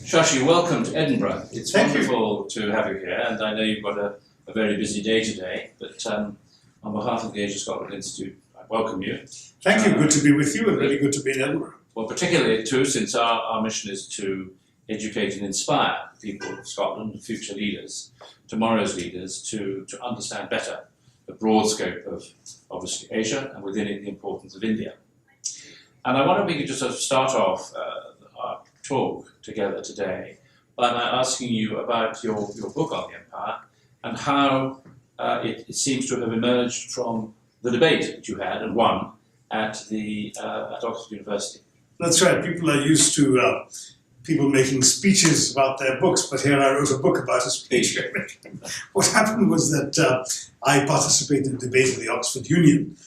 Shashi, welcome to Edinburgh. It's Thank wonderful to have you here, and I know you've got a very busy day today, but on behalf of the Age of Scotland Institute, I welcome you. Thank you. Good to be with you and really good to be in Edinburgh. Well, particularly too, since our mission is to educate and inspire the people of Scotland, future leaders, tomorrow's leaders, to understand better the broad scope of, obviously, Asia, and within it the importance of India. And I wonder if we could just sort of start off our talk together today by asking you about your book on the Empire and how it seems to have emerged from the debate that you had and won at Oxford University. That's right. People are used to people making speeches about their books, but here I wrote a book about a speech. What happened was that I participated in a debate at the Oxford Union,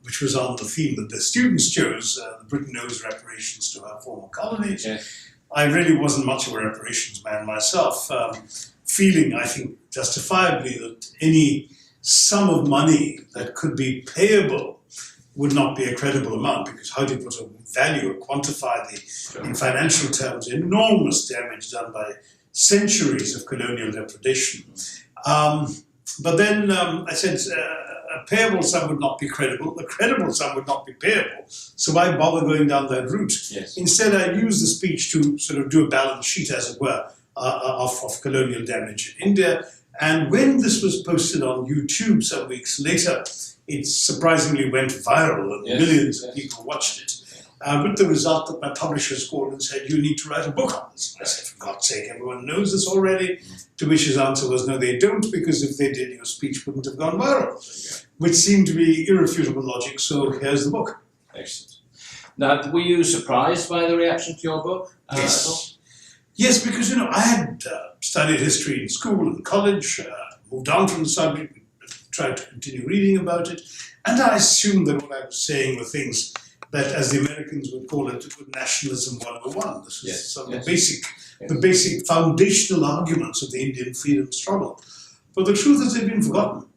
which was on the theme that the students chose, Britain owes reparations to her former colonies. Yes. I really wasn't much of a reparations man myself, feeling, I think, justifiably that any sum of money that could be payable would not be a credible amount, because how do you put a value or quantify in financial terms, enormous damage done by centuries of colonial depredation. But then I said a payable sum would not be credible, a credible sum would not be payable, so why bother going down that route? Yes. Instead, I used the speech to sort of do a balance sheet, as it were, of colonial damage in India. And when this was posted on YouTube some weeks later, it surprisingly went viral and millions of people watched it. With the result that my publishers called and said, you need to write a book on this. I said, for God's sake, everyone knows this already. To which his answer was, no, they don't, because if they did, your speech wouldn't have gone viral. Which seemed to be irrefutable logic, so here's the book. Excellent. Now, were you surprised by the reaction to your book? Yes. Yes, because, I had studied history in school and college, moved on from the subject, tried to continue reading about it, and I assumed that what I was saying were things that, as the Americans would call it, nationalism 101. This is some of the basic foundational arguments of the Indian freedom struggle. But the truth is they've been forgotten.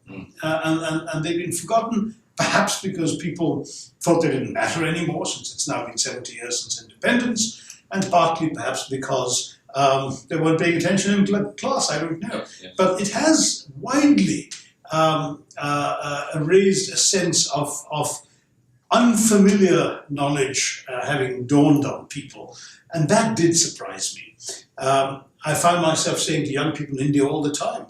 And they've been forgotten perhaps because people thought they didn't matter anymore, since it's now been 70 years since independence, and partly perhaps because they weren't paying attention in intellectual class, I don't know. Yes. But it has widely raised a sense of unfamiliar knowledge having dawned on people, and that did surprise me. I found myself saying to young people in India all the time,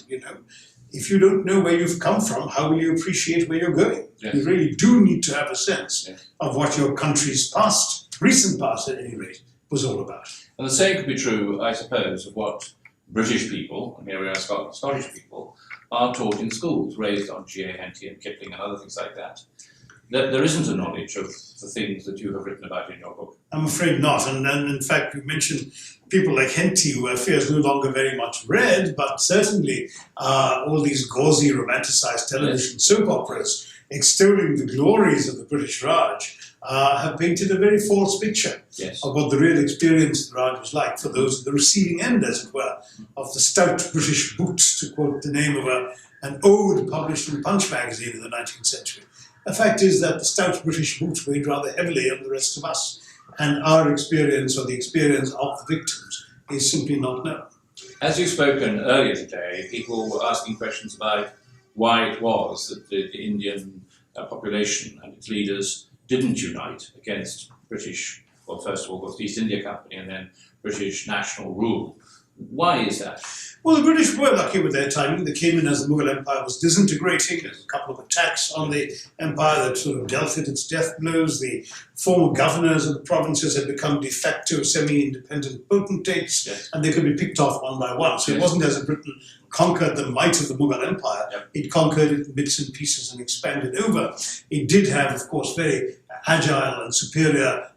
if you don't know where you've come from, how will you appreciate where you're going? Yes. You really do need to have a sense of what your country's past, recent past at any rate, was all about. And the same could be true, I suppose, of what British people, and here we are Scottish people, are taught in schools, raised on G.A. Henty and Kipling and other things like that. There isn't a knowledge of the things that you have written about in your book. I'm afraid not. And in fact, you mentioned people like Henty, who I fear is no longer very much read, but certainly all these gauzy, romanticized television soap operas extolling the glories of the British Raj have painted a very false picture of what the real experience of the Raj was like for those at the receiving end, as it were, of the stout British boots, to quote the name of an ode published in Punch magazine in the 19th century. The fact is that the stout British boot weighed rather heavily on the rest of us, and our experience, or the experience of the victims, is simply not known. As you've spoken earlier today, people were asking questions about why it was that the Indian population and its leaders didn't unite against British, well, first of all, the East India Company and then British national rule. Why is that? Well, the British were lucky with their timing. They came in as the Mughal Empire was disintegrating. There was a couple of attacks on the empire that sort of dealt it its death blows. The former governors of the provinces had become de facto semi-independent potentates, and they could be picked off one by one. So it wasn't as if Britain conquered the might of the Mughal Empire. It conquered it in bits and pieces and expanded over. It did have, of course, very agile and superior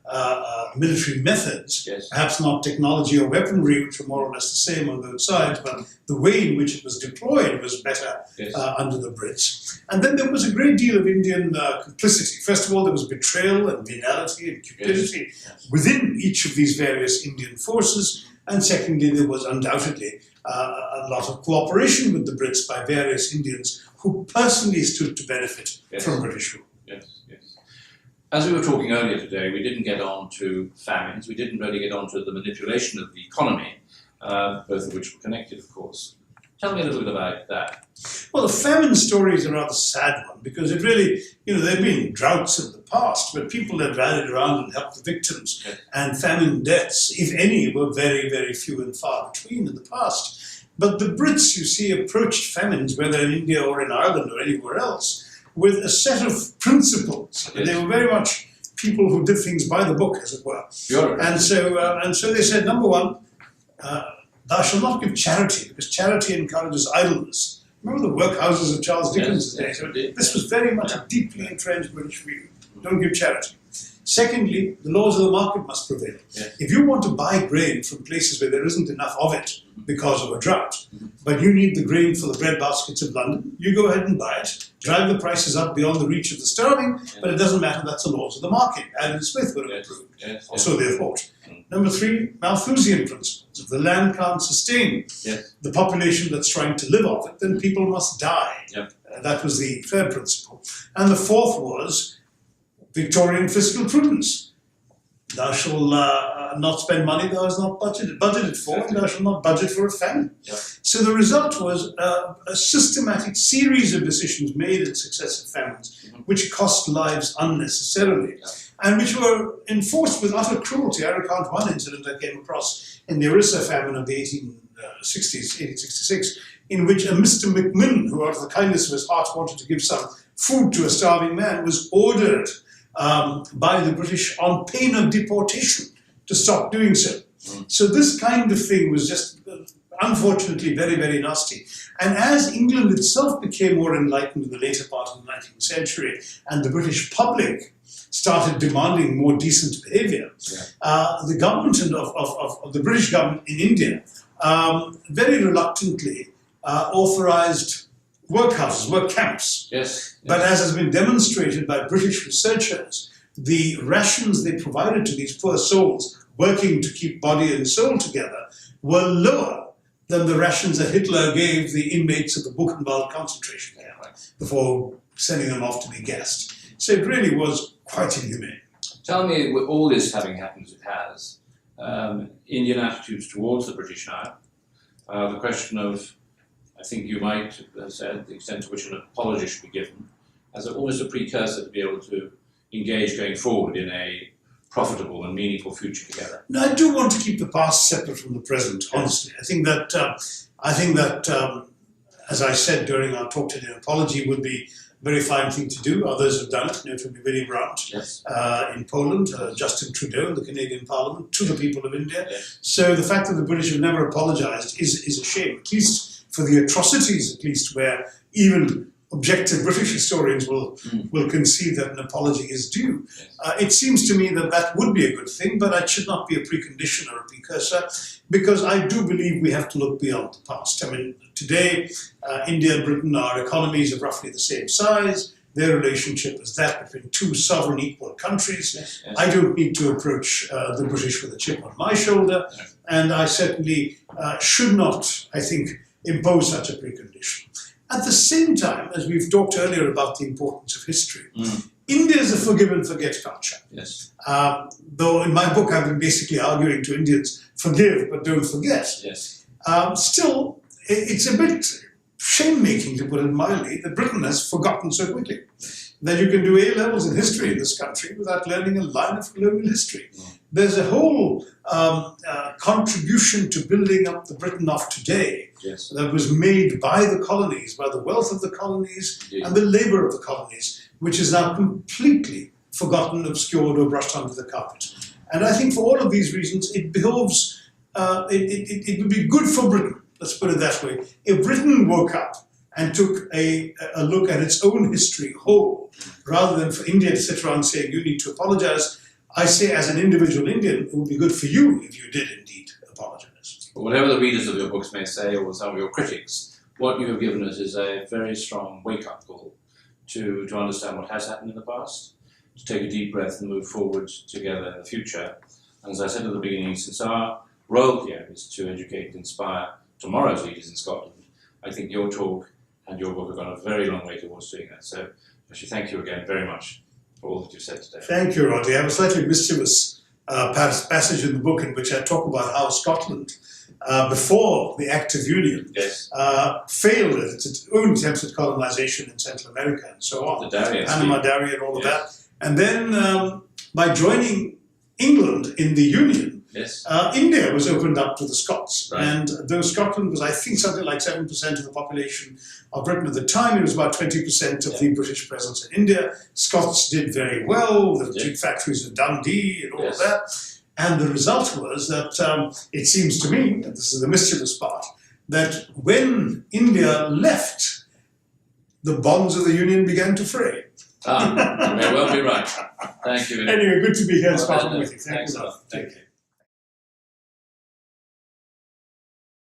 military methods, perhaps not technology or weaponry, which were more or less the same on both sides, but the way in which it was deployed was better under the Brits. And then there was a great deal of Indian complicity. First of all, there was betrayal and venality and cupidity within each of these various Indian forces, and secondly, there was undoubtedly a lot of cooperation with the Brits by various Indians who personally stood to benefit from British rule. As we were talking earlier today, we didn't get on to famines. We didn't really get on to the manipulation of the economy, both of which were connected, of course. Tell me a little bit about that. Well, the famine story is a rather sad one because it really, there have been droughts in the past, but people have rallied around and helped the victims. Yes. And famine deaths, if any, were very, very few and far between in the past. But the Brits, you see, approached famines, whether in India or in Ireland or anywhere else, with a set of principles. Yes. They were very much people who did things by the book, as it were. Sure. And so they said, number one, thou shalt not give charity, because charity encourages idleness. Remember the workhouses of Charles Dickens' day? Yes, So indeed. this was very much a deeply entrenched British view. Don't give charity. Secondly, the laws of the market must prevail. Yes. If you want to buy grain from places where there isn't enough of it because of a drought, but you need the grain for the bread baskets of London, you go ahead and buy it, drive the prices up beyond the reach of the starving, but it doesn't matter, that's the laws of the market. Adam Smith would have Yes. approved. Yes. Or so they thought. Number three, Malthusian principles. If the land can't sustain Yes. the population that's trying to live off it, then people must die. Yep. That was the third principle. And the fourth was Victorian fiscal prudence. Thou shalt not spend money thou hast not budgeted for, and thou shalt not budget for a famine. Yep. So the result was a systematic series of decisions made in successive famines, which cost lives unnecessarily, and which were enforced with utter cruelty. I recount one incident I came across in the Orissa famine of the 1860s, 1866, in which a Mr. McMinn, who out of the kindness of his heart wanted to give some food to a starving man, was ordered by the British on pain of deportation to stop doing so. So this kind of thing was just unfortunately very, very nasty. And as England itself became more enlightened in the later part of the 19th century and the British public started demanding more decent behavior, the government of the British government in India very reluctantly authorized workhouses, work camps. Yes. But as has been demonstrated by British researchers, the rations they provided to these poor souls working to keep body and soul together were lower than the rations that Hitler gave the inmates of the Buchenwald concentration camp before sending them off to be gassed. So it really was quite inhumane. Tell me, with all this having happened as it has, Indian attitudes towards the British now, the question of, I think you might have said, the extent to which an apology should be given, as almost a precursor to be able to engage going forward in a profitable and meaningful future together. Now, I do want to keep the past separate from the present, honestly. I think that, as I said during our talk today, an apology would be a very fine thing to do. Others have done it, notably Willy Brandt in Poland, Justin Trudeau in the Canadian Parliament, to the people of India. Yes. So the fact that the British have never apologised is a shame, at least for the atrocities, at least where even objective British historians will concede that an apology is due. Yes. It seems to me that that would be a good thing, but it should not be a precondition or a precursor, because I do believe we have to look beyond the past. I mean, today, India and Britain are economies of roughly the same size. Their relationship is that between two sovereign equal countries. Yes. Yes. I don't need to approach the British with a chip on my shoulder, and I certainly should not, I think, impose such a precondition. At the same time, as we've talked earlier about the importance of history, India is a forgive and forget culture. Yes. Though in my book I've been basically arguing to Indians, forgive but don't forget. Yes. Still, it's a bit shame-making, to put it mildly, that Britain has forgotten so quickly. That you can do A-levels in history in this country without learning a line of colonial history. There's a whole contribution to building up the Britain of today that was made by the colonies, by the wealth of the colonies and the labour of the colonies, which is now completely forgotten, obscured or brushed under the carpet. And I think for all of these reasons, it behoves, it would be good for Britain, let's put it that way, if Britain woke up and took a look at its own history whole, rather than for India to sit around saying, you need to apologise. I say, as an individual Indian, it would be good for you if you did indeed apologise. But whatever the readers of your books may say, or some of your critics, what you have given us is a very strong wake-up call to understand what has happened in the past, to take a deep breath and move forward together in the future. And as I said at the beginning, since our role here is to educate and inspire tomorrow's leaders in Scotland, I think your talk and your book have gone a very long way towards doing that. So I should thank you again very much for all that you've said today. Thank you, Roddy. I have a slightly mischievous passage in the book in which I talk about how Scotland, before the Act of Union, Yes. failed at its own attempts at colonization in Central America and so on. The Darien Panama, scheme. Darien, all of Yes. that. And then by joining England in the Union, Yes. India was opened up to the Scots. Right. And though Scotland was, I think, something like 7% of the population of Britain at the time, it was about 20% of the British presence in India. Scots did very well, the jute factories of Dundee and all Yes. of that. And the result was that it seems to me, and this is the mischievous part, that when India left, the bonds of the Union began to fray. You may well be right. Thank you. Anyway, good to be here in Well, Scotland with you. Thank thanks you. a lot. Thank you.